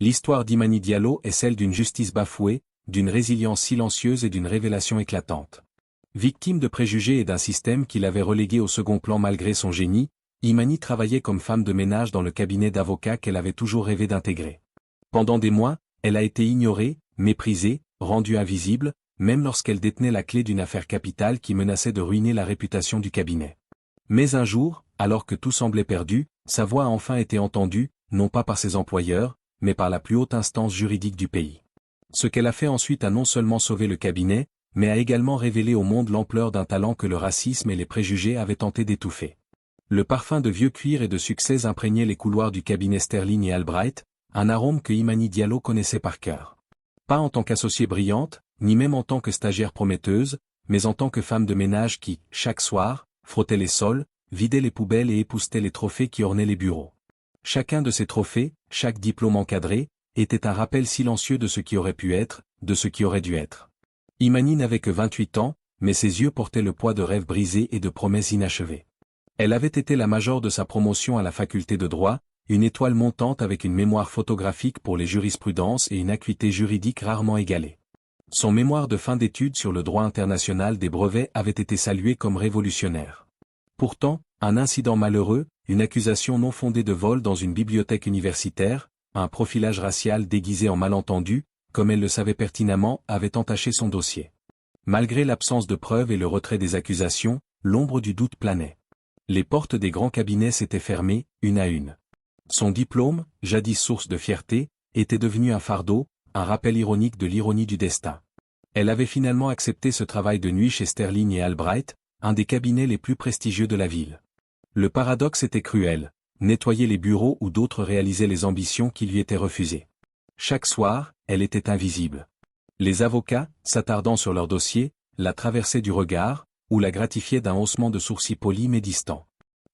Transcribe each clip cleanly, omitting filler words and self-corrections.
L'histoire d'Imani Diallo est celle d'une justice bafouée, d'une résilience silencieuse et d'une révélation éclatante. Victime de préjugés et d'un système qui l'avait relégué au second plan malgré son génie, Imani travaillait comme femme de ménage dans le cabinet d'avocats qu'elle avait toujours rêvé d'intégrer. Pendant des mois, elle a été ignorée, méprisée, rendue invisible, même lorsqu'elle détenait la clé d'une affaire capitale qui menaçait de ruiner la réputation du cabinet. Mais un jour, alors que tout semblait perdu, sa voix a enfin été entendue, non pas par ses employeurs, mais par la plus haute instance juridique du pays. Ce qu'elle a fait ensuite a non seulement sauvé le cabinet, mais a également révélé au monde l'ampleur d'un talent que le racisme et les préjugés avaient tenté d'étouffer. Le parfum de vieux cuir et de succès imprégnait les couloirs du cabinet Sterling et Albright, un arôme que Imani Diallo connaissait par cœur. Pas en tant qu'associée brillante, ni même en tant que stagiaire prometteuse, mais en tant que femme de ménage qui, chaque soir, frottait les sols, vidait les poubelles et époussetait les trophées qui ornaient les bureaux. Chacun de ces trophées, chaque diplôme encadré, était un rappel silencieux de ce qui aurait pu être, de ce qui aurait dû être. Imani n'avait que 28 ans, mais ses yeux portaient le poids de rêves brisés et de promesses inachevées. Elle avait été la major de sa promotion à la faculté de droit, une étoile montante avec une mémoire photographique pour les jurisprudences et une acuité juridique rarement égalée. Son mémoire de fin d'études sur le droit international des brevets avait été salué comme révolutionnaire. Pourtant, un incident malheureux, une accusation non fondée de vol dans une bibliothèque universitaire, un profilage racial déguisé en malentendu, comme elle le savait pertinemment, avait entaché son dossier. Malgré l'absence de preuves et le retrait des accusations, l'ombre du doute planait. Les portes des grands cabinets s'étaient fermées, une à une. Son diplôme, jadis source de fierté, était devenu un fardeau, un rappel ironique de l'ironie du destin. Elle avait finalement accepté ce travail de nuit chez Sterling et Albright, un des cabinets les plus prestigieux de la ville. Le paradoxe était cruel, nettoyer les bureaux où d'autres réalisaient les ambitions qui lui étaient refusées. Chaque soir, elle était invisible. Les avocats, s'attardant sur leur dossier, la traversaient du regard, ou la gratifiaient d'un haussement de sourcils poli mais distant.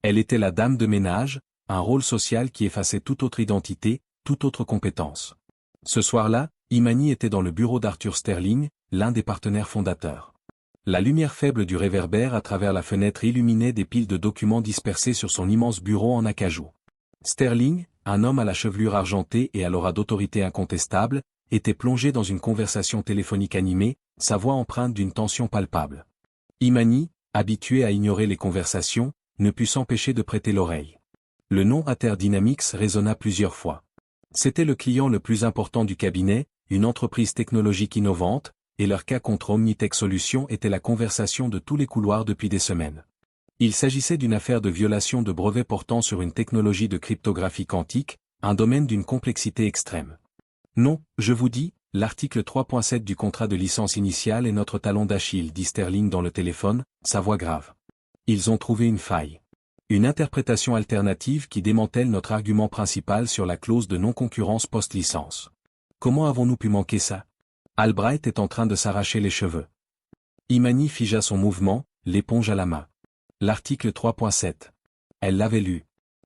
Elle était la dame de ménage, un rôle social qui effaçait toute autre identité, toute autre compétence. Ce soir-là, Imani était dans le bureau d'Arthur Sterling, l'un des partenaires fondateurs. La lumière faible du réverbère à travers la fenêtre illuminait des piles de documents dispersés sur son immense bureau en acajou. Sterling, un homme à la chevelure argentée et à l'aura d'autorité incontestable, était plongé dans une conversation téléphonique animée, sa voix empreinte d'une tension palpable. Imani, habitué à ignorer les conversations, ne put s'empêcher de prêter l'oreille. Le nom Ater Dynamics résonna plusieurs fois. C'était le client le plus important du cabinet, une entreprise technologique innovante, et leur cas contre Omnitech Solutions était la conversation de tous les couloirs depuis des semaines. Il s'agissait d'une affaire de violation de brevets portant sur une technologie de cryptographie quantique, un domaine d'une complexité extrême. Non, je vous dis, l'article 3.7 du contrat de licence initiale est notre talon d'Achille, dit Sterling dans le téléphone, sa voix grave. Ils ont trouvé une faille. Une interprétation alternative qui démantèle notre argument principal sur la clause de non-concurrence post-licence. Comment avons-nous pu manquer ça? Albright est en train de s'arracher les cheveux. Imani figea son mouvement, l'éponge à la main. L'article 3.7. Elle l'avait lu.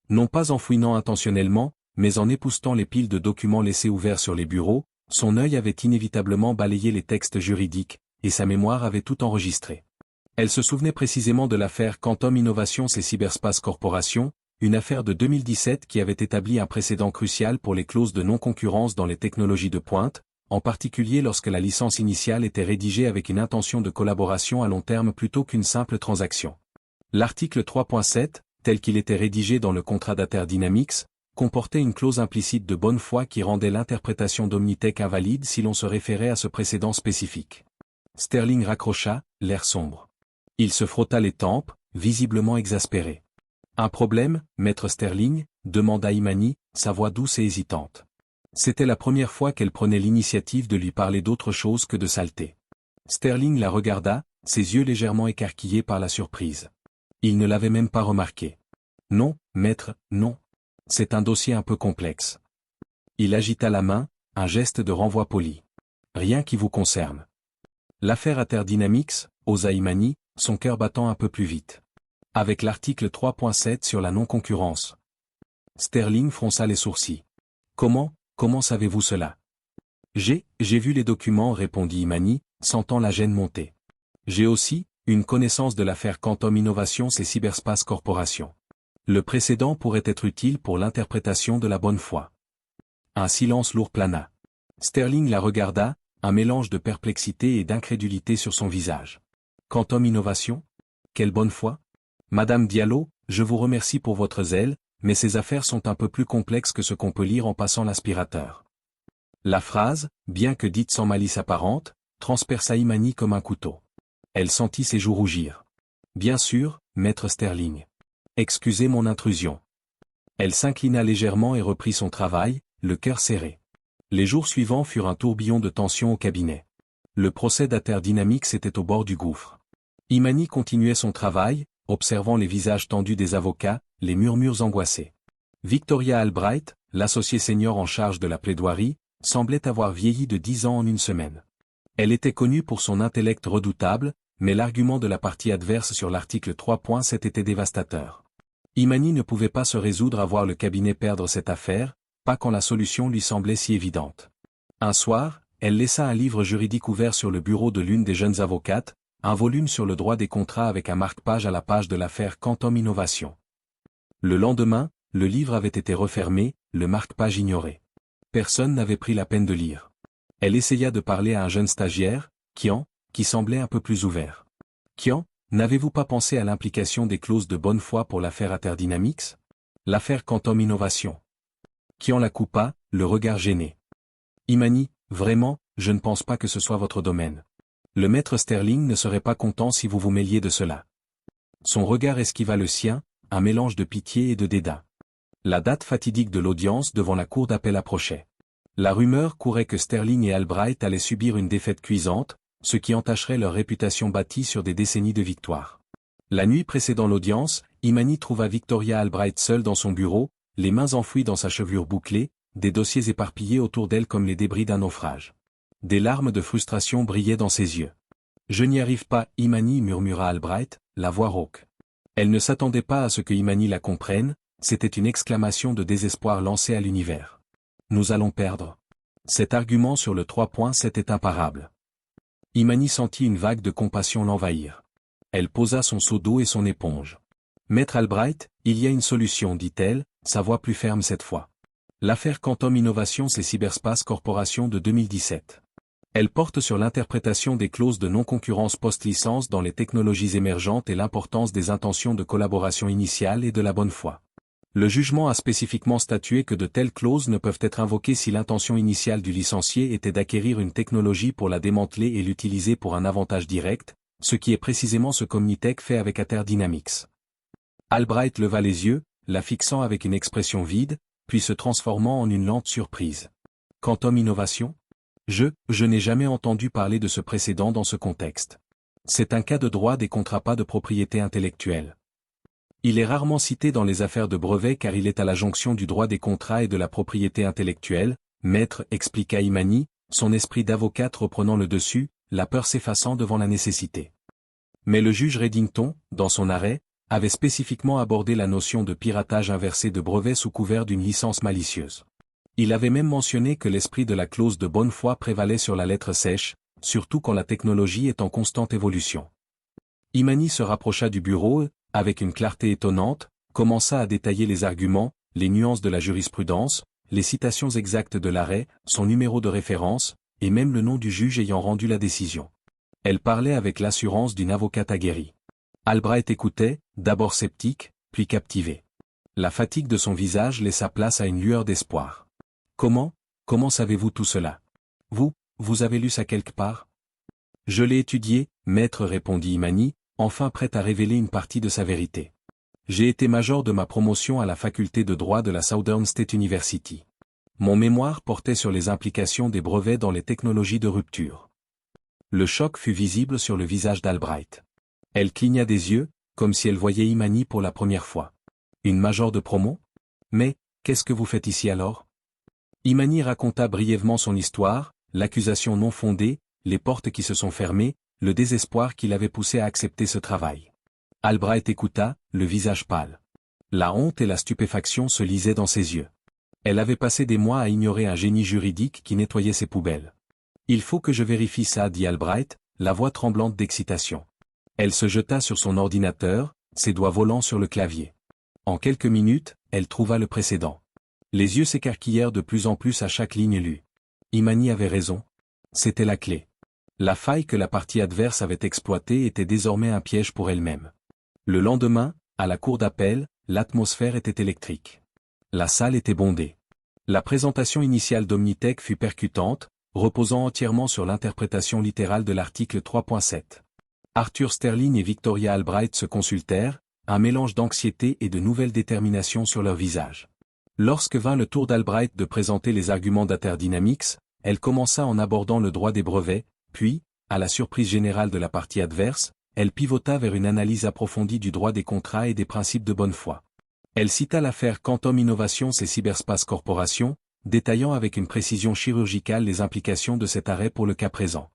Non pas en fouinant intentionnellement, mais en époussetant les piles de documents laissés ouverts sur les bureaux, son œil avait inévitablement balayé les textes juridiques, et sa mémoire avait tout enregistré. Elle se souvenait précisément de l'affaire Quantum Innovations et Cyberspace Corporation, une affaire de 2017 qui avait établi un précédent crucial pour les clauses de non-concurrence dans les technologies de pointe, en particulier lorsque la licence initiale était rédigée avec une intention de collaboration à long terme plutôt qu'une simple transaction. L'article 3.7, tel qu'il était rédigé dans le contrat d'Ater Dynamics, comportait une clause implicite de bonne foi qui rendait l'interprétation d'Omnitech invalide si l'on se référait à ce précédent spécifique. Sterling raccrocha, l'air sombre. Il se frotta les tempes, visiblement exaspéré. Un problème, maître Sterling, demanda Imani, sa voix douce et hésitante. C'était la première fois qu'elle prenait l'initiative de lui parler d'autre chose que de saleté. Sterling la regarda, ses yeux légèrement écarquillés par la surprise. Il ne l'avait même pas remarqué. Non, maître, non. C'est un dossier un peu complexe. Il agita la main, un geste de renvoi poli. Rien qui vous concerne. L'affaire Ater Dynamics, osa Imani, son cœur battant un peu plus vite. Avec l'article 3.7 sur la non-concurrence. Sterling fronça les sourcils. Comment savez-vous cela? J'ai vu les documents, répondit Imani, sentant la gêne monter. J'ai aussi une connaissance de l'affaire Quantum Innovations et Cyberspace Corporation. Le précédent pourrait être utile pour l'interprétation de la bonne foi. Un silence lourd plana. Sterling la regarda, un mélange de perplexité et d'incrédulité sur son visage. Quantum Innovation? Quelle bonne foi? Madame Diallo, je vous remercie pour votre zèle, mais ces affaires sont un peu plus complexes que ce qu'on peut lire en passant l'aspirateur. La phrase, bien que dite sans malice apparente, transperça Imani comme un couteau. Elle sentit ses joues rougir. Bien sûr, maître Sterling. Excusez mon intrusion. Elle s'inclina légèrement et reprit son travail, le cœur serré. Les jours suivants furent un tourbillon de tension au cabinet. Le procès d'Ater Dynamics était au bord du gouffre. Imani continuait son travail, observant les visages tendus des avocats, les murmures angoissés. Victoria Albright, l'associée senior en charge de la plaidoirie, semblait avoir vieilli de 10 ans en une semaine. Elle était connue pour son intellect redoutable, mais l'argument de la partie adverse sur l'article 3.7 était dévastateur. Imani ne pouvait pas se résoudre à voir le cabinet perdre cette affaire, pas quand la solution lui semblait si évidente. Un soir, elle laissa un livre juridique ouvert sur le bureau de l'une des jeunes avocates, un volume sur le droit des contrats avec un marque-page à la page de l'affaire Quantum Innovation. Le lendemain, le livre avait été refermé, le marque-page ignoré. Personne n'avait pris la peine de lire. Elle essaya de parler à un jeune stagiaire, Kian, qui semblait un peu plus ouvert. Kian, n'avez-vous pas pensé à l'implication des clauses de bonne foi pour l'affaire Ater Dynamics? L'affaire Quantum Innovation. Kian la coupa, le regard gêné. Imani, vraiment, je ne pense pas que ce soit votre domaine. Le maître Sterling ne serait pas content si vous vous mêliez de cela. Son regard esquiva le sien, un mélange de pitié et de dédain. La date fatidique de l'audience devant la cour d'appel approchait. La rumeur courait que Sterling et Albright allaient subir une défaite cuisante, ce qui entacherait leur réputation bâtie sur des décennies de victoires. La nuit précédant l'audience, Imani trouva Victoria Albright seule dans son bureau, les mains enfouies dans sa chevelure bouclée, des dossiers éparpillés autour d'elle comme les débris d'un naufrage. Des larmes de frustration brillaient dans ses yeux. « Je n'y arrive pas, Imani, murmura Albright, la voix rauque. Elle ne s'attendait pas à ce que Imani la comprenne, c'était une exclamation de désespoir lancée à l'univers. Nous allons perdre. Cet argument sur le 3.7 est imparable. Imani sentit une vague de compassion l'envahir. Elle posa son seau d'eau et son éponge. Maître Albright, il y a une solution, dit-elle, sa voix plus ferme cette fois. L'affaire Quantum Innovation, c'est Cyberspace Corporation de 2017. Elle porte sur l'interprétation des clauses de non-concurrence post-licence dans les technologies émergentes et l'importance des intentions de collaboration initiale et de la bonne foi. Le jugement a spécifiquement statué que de telles clauses ne peuvent être invoquées si l'intention initiale du licencié était d'acquérir une technologie pour la démanteler et l'utiliser pour un avantage direct, ce qui est précisément ce qu'Omnitech fait avec Ater Dynamics. Albright leva les yeux, la fixant avec une expression vide, puis se transformant en une lente surprise. Quantum Innovation? Je n'ai jamais entendu parler de ce précédent dans ce contexte. C'est un cas de droit des contrats pas de propriété intellectuelle. Il est rarement cité dans les affaires de brevets car il est à la jonction du droit des contrats et de la propriété intellectuelle, maître, expliqua Imani, son esprit d'avocate reprenant le dessus, la peur s'effaçant devant la nécessité. Mais le juge Reddington, dans son arrêt, avait spécifiquement abordé la notion de piratage inversé de brevets sous couvert d'une licence malicieuse. Il avait même mentionné que l'esprit de la clause de bonne foi prévalait sur la lettre sèche, surtout quand la technologie est en constante évolution. Imani se rapprocha du bureau et, avec une clarté étonnante, commença à détailler les arguments, les nuances de la jurisprudence, les citations exactes de l'arrêt, son numéro de référence, et même le nom du juge ayant rendu la décision. Elle parlait avec l'assurance d'une avocate aguerrie. Albright écoutait, d'abord sceptique, puis captivé. La fatigue de son visage laissa place à une lueur d'espoir. Comment savez-vous tout cela? Vous avez lu ça quelque part? Je l'ai étudié, maître, répondit Imani, enfin prête à révéler une partie de sa vérité. J'ai été major de ma promotion à la faculté de droit de la Southern State University. Mon mémoire portait sur les implications des brevets dans les technologies de rupture. Le choc fut visible sur le visage d'Albright. Elle cligna des yeux, comme si elle voyait Imani pour la première fois. Une major de promo? Mais, qu'est-ce que vous faites ici alors? Imani raconta brièvement son histoire, l'accusation non fondée, les portes qui se sont fermées, le désespoir qui l'avait poussé à accepter ce travail. Albright écouta, le visage pâle. La honte et la stupéfaction se lisaient dans ses yeux. Elle avait passé des mois à ignorer un génie juridique qui nettoyait ses poubelles. Il faut que je vérifie ça, dit Albright, la voix tremblante d'excitation. Elle se jeta sur son ordinateur, ses doigts volants sur le clavier. En quelques minutes, elle trouva le précédent. Les yeux s'écarquillèrent de plus en plus à chaque ligne lue. Imani avait raison. C'était la clé. La faille que la partie adverse avait exploitée était désormais un piège pour elle-même. Le lendemain, à la cour d'appel, l'atmosphère était électrique. La salle était bondée. La présentation initiale d'Omnitech fut percutante, reposant entièrement sur l'interprétation littérale de l'article 3.7. Arthur Sterling et Victoria Albright se consultèrent, un mélange d'anxiété et de nouvelle détermination sur leur visage. Lorsque vint le tour d'Albright de présenter les arguments d'Atterdynamics, elle commença en abordant le droit des brevets, puis, à la surprise générale de la partie adverse, elle pivota vers une analyse approfondie du droit des contrats et des principes de bonne foi. Elle cita l'affaire Quantum Innovations et Cyberspace Corporation, détaillant avec une précision chirurgicale les implications de cet arrêt pour le cas présent.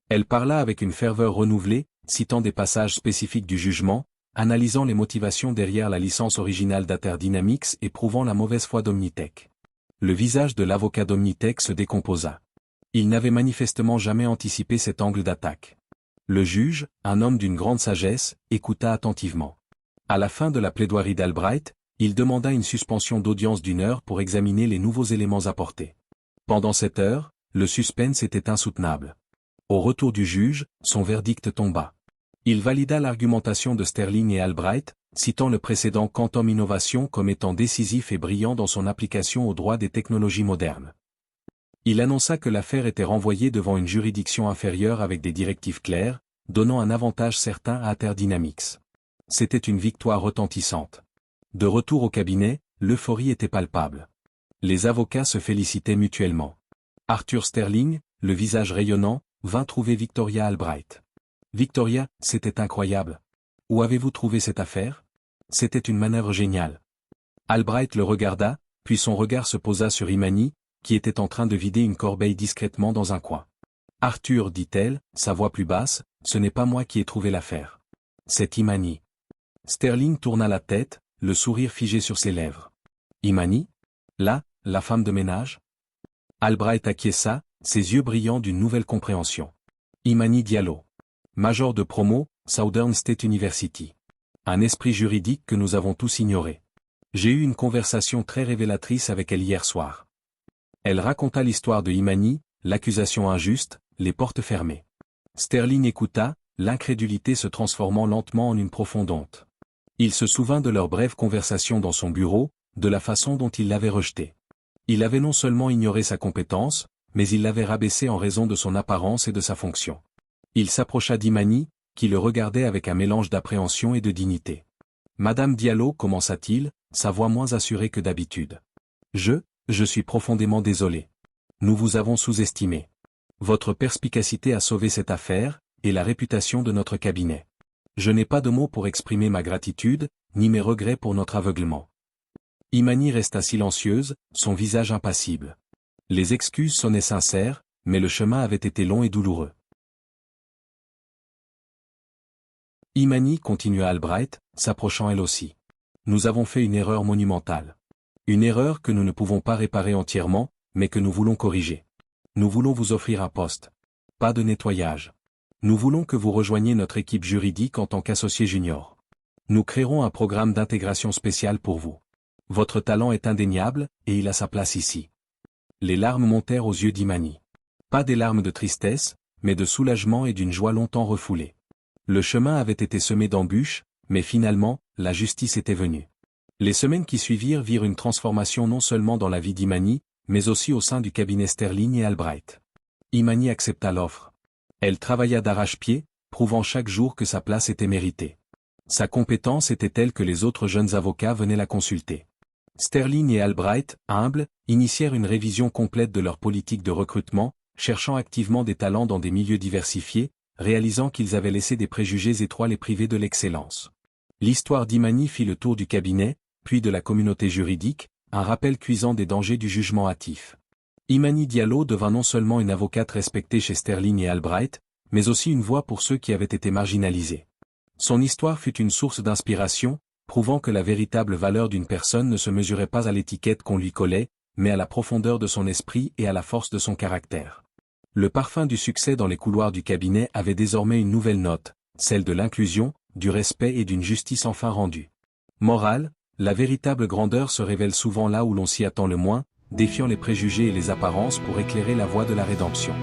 Elle parla avec une ferveur renouvelée, citant des passages spécifiques du jugement, analysant les motivations derrière la licence originale d'Atterdynamics et prouvant la mauvaise foi d'Omnitech. Le visage de l'avocat d'Omnitech se décomposa. Il n'avait manifestement jamais anticipé cet angle d'attaque. Le juge, un homme d'une grande sagesse, écouta attentivement. À la fin de la plaidoirie d'Albright, il demanda une suspension d'audience d'1 heure pour examiner les nouveaux éléments apportés. Pendant cette heure, le suspense était insoutenable. Au retour du juge, son verdict tomba. Il valida l'argumentation de Sterling et Albright, citant le précédent Quantum Innovation comme étant décisif et brillant dans son application au droit des technologies modernes. Il annonça que l'affaire était renvoyée devant une juridiction inférieure avec des directives claires, donnant un avantage certain à Atterdynamics. C'était une victoire retentissante. De retour au cabinet, l'euphorie était palpable. Les avocats se félicitaient mutuellement. Arthur Sterling, le visage rayonnant, vint trouver Victoria Albright. « Victoria, c'était incroyable. Où avez-vous trouvé cette affaire? C'était une manœuvre géniale. » Albright le regarda, puis son regard se posa sur Imani, qui était en train de vider une corbeille discrètement dans un coin. « Arthur, dit-elle, sa voix plus basse, ce n'est pas moi qui ai trouvé l'affaire. C'est Imani. » Sterling tourna la tête, le sourire figé sur ses lèvres. « Imani? Là, la femme de ménage ?» Albright acquiesça, ses yeux brillants d'une nouvelle compréhension. « Imani Diallo. Major de promo, Southern State University. Un esprit juridique que nous avons tous ignoré. J'ai eu une conversation très révélatrice avec elle hier soir. » Elle raconta l'histoire de Imani, l'accusation injuste, les portes fermées. Sterling écouta, l'incrédulité se transformant lentement en une profonde honte. Il se souvint de leur brève conversation dans son bureau, de la façon dont il l'avait rejetée. Il avait non seulement ignoré sa compétence, mais il l'avait rabaissée en raison de son apparence et de sa fonction. Il s'approcha d'Imani, qui le regardait avec un mélange d'appréhension et de dignité. « Madame Diallo, commença-t-il, sa voix moins assurée que d'habitude. Je suis profondément désolé. Nous vous avons sous-estimé. Votre perspicacité a sauvé cette affaire, et la réputation de notre cabinet. Je n'ai pas de mots pour exprimer ma gratitude, ni mes regrets pour notre aveuglement. » Imani resta silencieuse, son visage impassible. Les excuses sonnaient sincères, mais le chemin avait été long et douloureux. Imani, continua Albright, s'approchant elle aussi. Nous avons fait une erreur monumentale. Une erreur que nous ne pouvons pas réparer entièrement, mais que nous voulons corriger. Nous voulons vous offrir un poste. Pas de nettoyage. Nous voulons que vous rejoigniez notre équipe juridique en tant qu'associé junior. Nous créerons un programme d'intégration spécial pour vous. Votre talent est indéniable, et il a sa place ici. Les larmes montèrent aux yeux d'Imani. Pas des larmes de tristesse, mais de soulagement et d'une joie longtemps refoulée. Le chemin avait été semé d'embûches, mais finalement, la justice était venue. Les semaines qui suivirent virent une transformation non seulement dans la vie d'Imani, mais aussi au sein du cabinet Sterling et Albright. Imani accepta l'offre. Elle travailla d'arrache-pied, prouvant chaque jour que sa place était méritée. Sa compétence était telle que les autres jeunes avocats venaient la consulter. Sterling et Albright, humbles, initièrent une révision complète de leur politique de recrutement, cherchant activement des talents dans des milieux diversifiés, réalisant qu'ils avaient laissé des préjugés étroits les priver de l'excellence. L'histoire d'Imani fit le tour du cabinet, puis de la communauté juridique, un rappel cuisant des dangers du jugement hâtif. Imani Diallo devint non seulement une avocate respectée chez Sterling et Albright, mais aussi une voix pour ceux qui avaient été marginalisés. Son histoire fut une source d'inspiration, prouvant que la véritable valeur d'une personne ne se mesurait pas à l'étiquette qu'on lui collait, mais à la profondeur de son esprit et à la force de son caractère. Le parfum du succès dans les couloirs du cabinet avait désormais une nouvelle note, celle de l'inclusion, du respect et d'une justice enfin rendue. Morale, La véritable grandeur se révèle souvent là où l'on s'y attend le moins, défiant les préjugés et les apparences pour éclairer la voie de la rédemption.